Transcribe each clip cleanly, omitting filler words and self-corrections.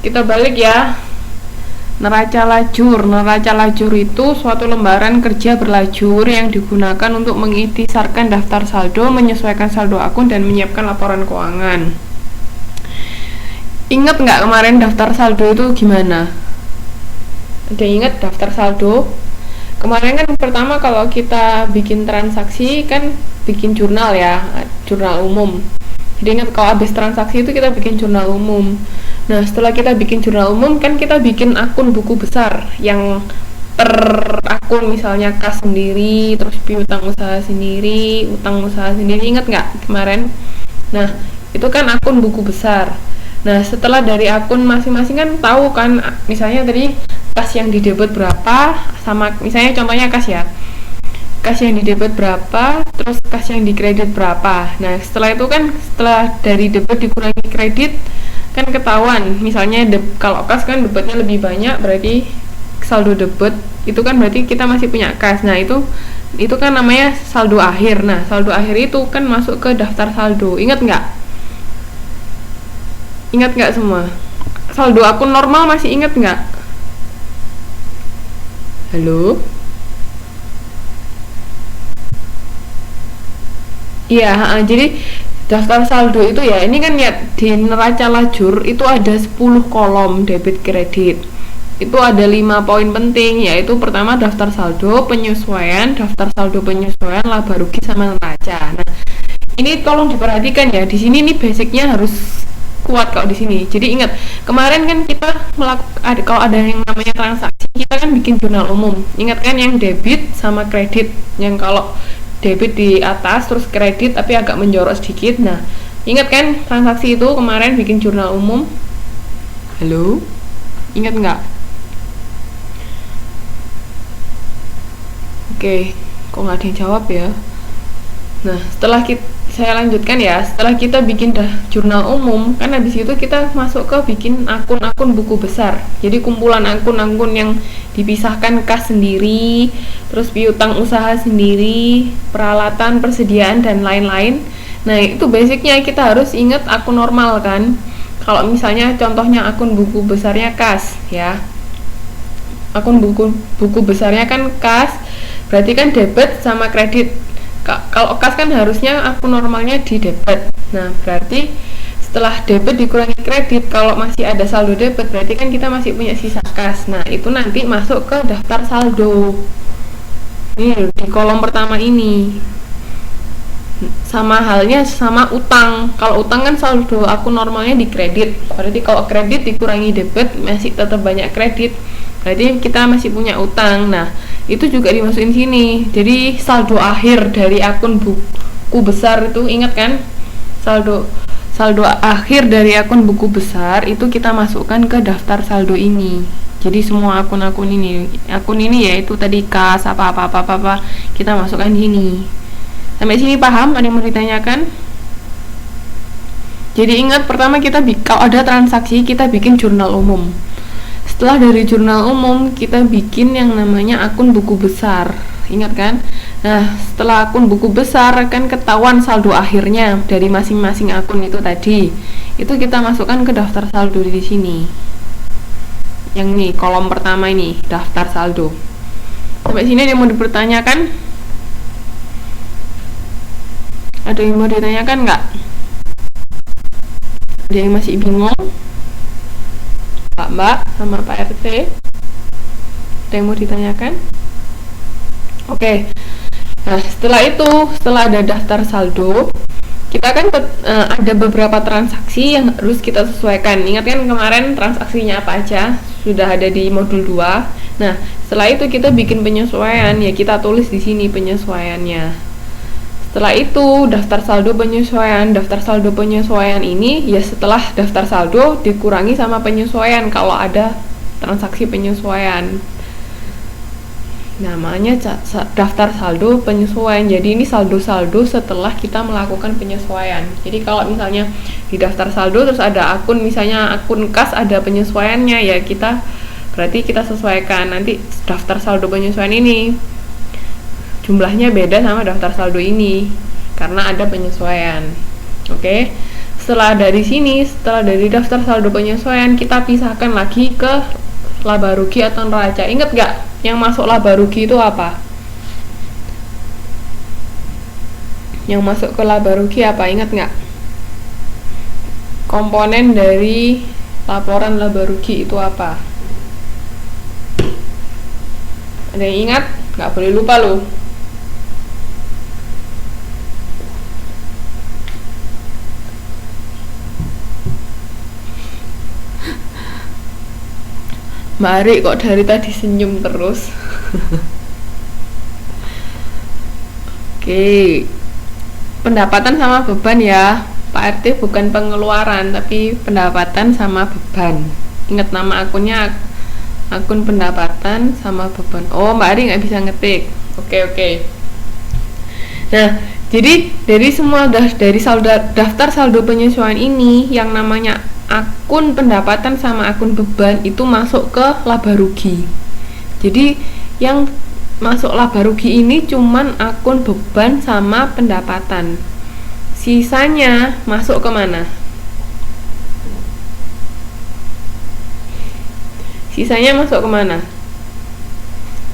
Kita balik ya. Neraca lajur. Neraca lajur itu suatu lembaran kerja berlajur yang digunakan untuk mengikhtisarkan daftar saldo, menyesuaikan saldo akun, dan menyiapkan laporan keuangan. Ingat nggak kemarin daftar saldo itu gimana? Ada ingat daftar saldo? Kemarin kan pertama kalau kita bikin transaksi kan bikin jurnal ya, jurnal umum. Jadi ingat kalau habis transaksi itu kita bikin jurnal umum. Nah, setelah kita bikin jurnal umum kan kita bikin akun buku besar yang per akun, misalnya kas sendiri, terus piutang usaha sendiri, utang usaha sendiri. Ingat nggak kemarin? Nah, itu kan akun buku besar. Nah, setelah dari akun masing-masing kan tahu kan, misalnya tadi kas yang didebit berapa, sama misalnya contohnya kas ya. Kas yang didebit berapa, terus kas yang dikredit berapa. Nah, setelah itu kan, setelah dari debit dikurangi kredit, kan ketahuan. Misalnya kalau kas kan debitnya lebih banyak, berarti saldo debit itu kan berarti kita masih punya kas. Nah, itu kan namanya saldo akhir. Nah, saldo akhir itu kan masuk ke daftar saldo. Ingat nggak? Ingat nggak semua? Saldo akun normal masih ingat nggak? Halo? Iya, jadi daftar saldo itu ya, ini kan ya di neraca lajur itu ada 10 kolom debit kredit. Itu ada 5 poin penting, yaitu pertama daftar saldo, penyesuaian, daftar saldo penyesuaian, laba rugi, sama neraca. Nah, ini tolong diperhatikan ya, di sini nih basicnya harus kuat kalau di sini. Jadi ingat, kemarin kan kita kalau ada yang namanya transaksi, kita kan bikin jurnal umum. Ingat kan yang debit sama kredit, yang kalau debit di atas terus kredit tapi agak menjorok sedikit. Nah, ingat kan transaksi itu kemarin bikin jurnal umum? Halo? Ingat nggak? Oke, kok nggak ada yang jawab ya? Nah, saya lanjutkan ya. Setelah kita bikin jurnal umum, kan habis itu kita masuk ke bikin akun-akun buku besar. Jadi kumpulan akun-akun yang dipisahkan kas sendiri, terus piutang usaha sendiri, peralatan, persediaan, dan lain-lain. Nah, itu basicnya kita harus ingat akun normal kan. Kalau misalnya contohnya akun buku besarnya kas ya. Akun buku besarnya kan kas, berarti kan debit sama kredit. Kalau kas kan harusnya akun normalnya di debit. Nah, berarti setelah debit dikurangi kredit, kalau masih ada saldo debit, berarti kan kita masih punya sisa kas. Nah, itu nanti masuk ke daftar saldo. Ini di kolom pertama ini. Sama halnya sama utang. Kalau utang kan saldo akun normalnya di kredit. Berarti kalau kredit dikurangi debit, masih tetap banyak kredit. Berarti kita masih punya utang. Nah, itu juga dimasukin sini. Jadi saldo akhir dari akun buku besar itu, ingat kan? Saldo akhir dari akun buku besar itu kita masukkan ke daftar saldo ini. Jadi semua akun ini yaitu tadi kas apa kita masukkan di sini. Sampai sini paham? Ada yang mau ditanyakan? Jadi ingat, pertama kalau ada transaksi kita bikin jurnal umum. Setelah dari jurnal umum kita bikin yang namanya akun buku besar. Ingat kan? Nah, setelah akun buku besar kan ketahuan saldo akhirnya dari masing-masing akun itu tadi. Itu kita masukkan ke daftar saldo di sini. Yang ini kolom pertama ini, daftar saldo. Sampai sini ada yang mau dipertanyakan? Ada yang mau ditanyakan nggak? Ada yang masih bingung? Mbak sama Pak RT? Ada yang mau ditanyakan? Oke. Nah, setelah ada daftar saldo, kita kan ada beberapa transaksi yang harus kita sesuaikan. Ingat kan kemarin transaksinya apa aja? Sudah ada di modul 2. Nah, setelah itu kita bikin penyesuaian, ya kita tulis di sini penyesuaiannya. Setelah itu daftar saldo penyesuaian ini ya setelah daftar saldo dikurangi sama penyesuaian kalau ada transaksi penyesuaian. Namanya daftar saldo penyesuaian. Jadi ini saldo-saldo setelah kita melakukan penyesuaian. Jadi kalau misalnya di daftar saldo terus ada akun, misalnya akun kas ada penyesuaiannya, ya berarti kita sesuaikan. Nanti daftar saldo penyesuaian ini jumlahnya beda sama daftar saldo ini karena ada penyesuaian. Oke. Setelah dari daftar saldo penyesuaian, kita pisahkan lagi ke laba rugi atau neraca. Ingat gak yang masuk laba rugi itu apa? Yang masuk ke laba rugi apa? Ingat gak? Komponen dari laporan laba rugi itu apa? Ada yang ingat? Gak boleh lupa loh. Mari kok dari tadi senyum terus. Oke, pendapatan sama beban ya Pak RT, bukan pengeluaran tapi pendapatan sama beban. Ingat nama akunnya, akun pendapatan sama beban. Oh, Mbak Ari nggak bisa ngetik. Oke. Nah, jadi dari daftar saldo penyesuaian ini yang namanya akun pendapatan sama akun beban itu masuk ke laba rugi. Jadi yang masuk laba rugi ini cuman akun beban sama pendapatan. Sisanya masuk ke mana? Sisanya masuk kemana?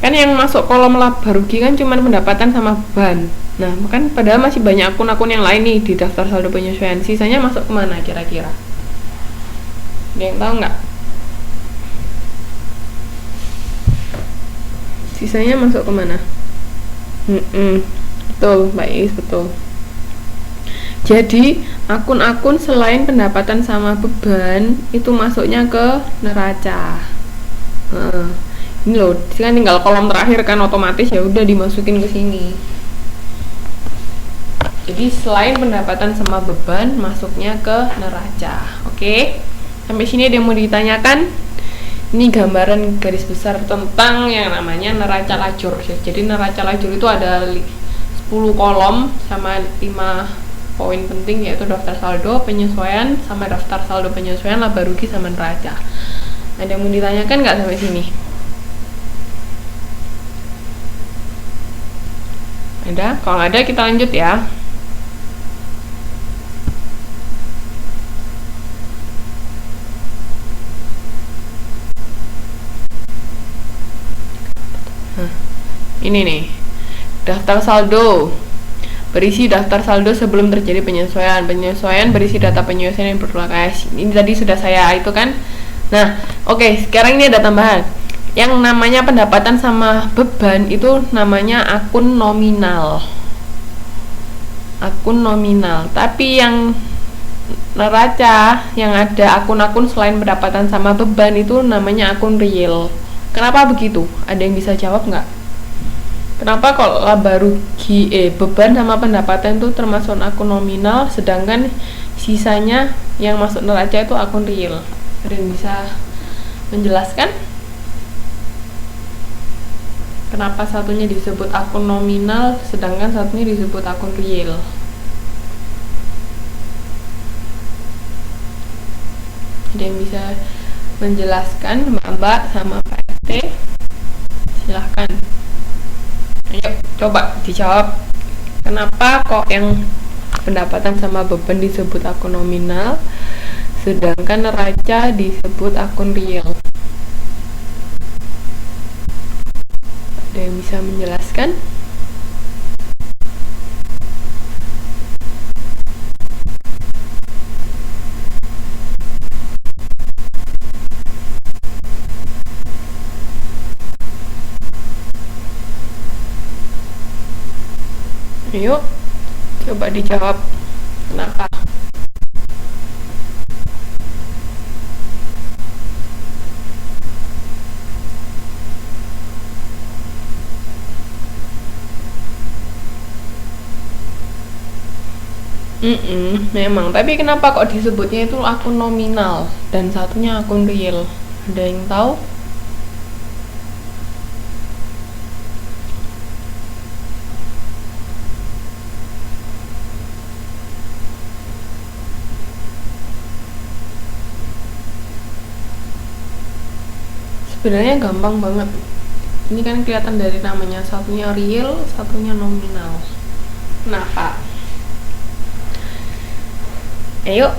Kan yang masuk kolom laba rugi kan cuman pendapatan sama beban. Nah, kan padahal masih banyak akun-akun yang lain nih di daftar saldo penyesuaian. Sisanya masuk kemana kira-kira? Ada yang tahu nggak? Sisanya masuk kemana? Betul, Mbak Is, betul. Jadi akun-akun selain pendapatan sama beban itu masuknya ke neraca. Ini loh, kan tinggal kolom terakhir kan, otomatis ya udah dimasukin ke sini. Jadi selain pendapatan sama beban masuknya ke neraca. Oke. Sampai sini ada yang mau ditanyakan? Ini gambaran garis besar tentang yang namanya neraca lajur. Jadi neraca lajur itu ada 10 kolom sama 5 poin penting, yaitu daftar saldo penyesuaian sama daftar saldo penyesuaian, laba rugi sama neraca. Ada yang mau ditanyakan nggak sampai sini? Ada? Kalau ada kita lanjut ya. Ini nih, daftar saldo berisi daftar saldo sebelum terjadi penyesuaian. Penyesuaian berisi data penyesuaian yang berlaku. Ini tadi sudah saya itu kan. Nah, oke, sekarang ini ada tambahan. Yang namanya pendapatan sama beban itu namanya akun nominal. Akun nominal. Tapi yang neraca yang ada akun-akun selain pendapatan sama beban itu namanya akun real. Kenapa begitu? Ada yang bisa jawab nggak? Kenapa kok laba rugi beban sama pendapatan itu termasuk akun nominal, sedangkan sisanya yang masuk neraca itu akun real? Ada yang bisa menjelaskan? Kenapa satunya disebut akun nominal, sedangkan satunya disebut akun real? Ada yang bisa menjelaskan, Mbak sama Pak RT? Silahkan. Ayo, coba dijawab. Kenapa kok yang pendapatan sama beban disebut akun nominal, sedangkan neraca disebut akun real? Ada yang bisa menjelaskan? Ayo, coba dijawab. Kenapa? Memang, tapi kenapa kok disebutnya itu akun nominal dan satunya akun real? Ada yang tahu? Sebenarnya gampang banget. Ini kan kelihatan dari namanya, satunya real, satunya nominal. Kenapa? Ayo.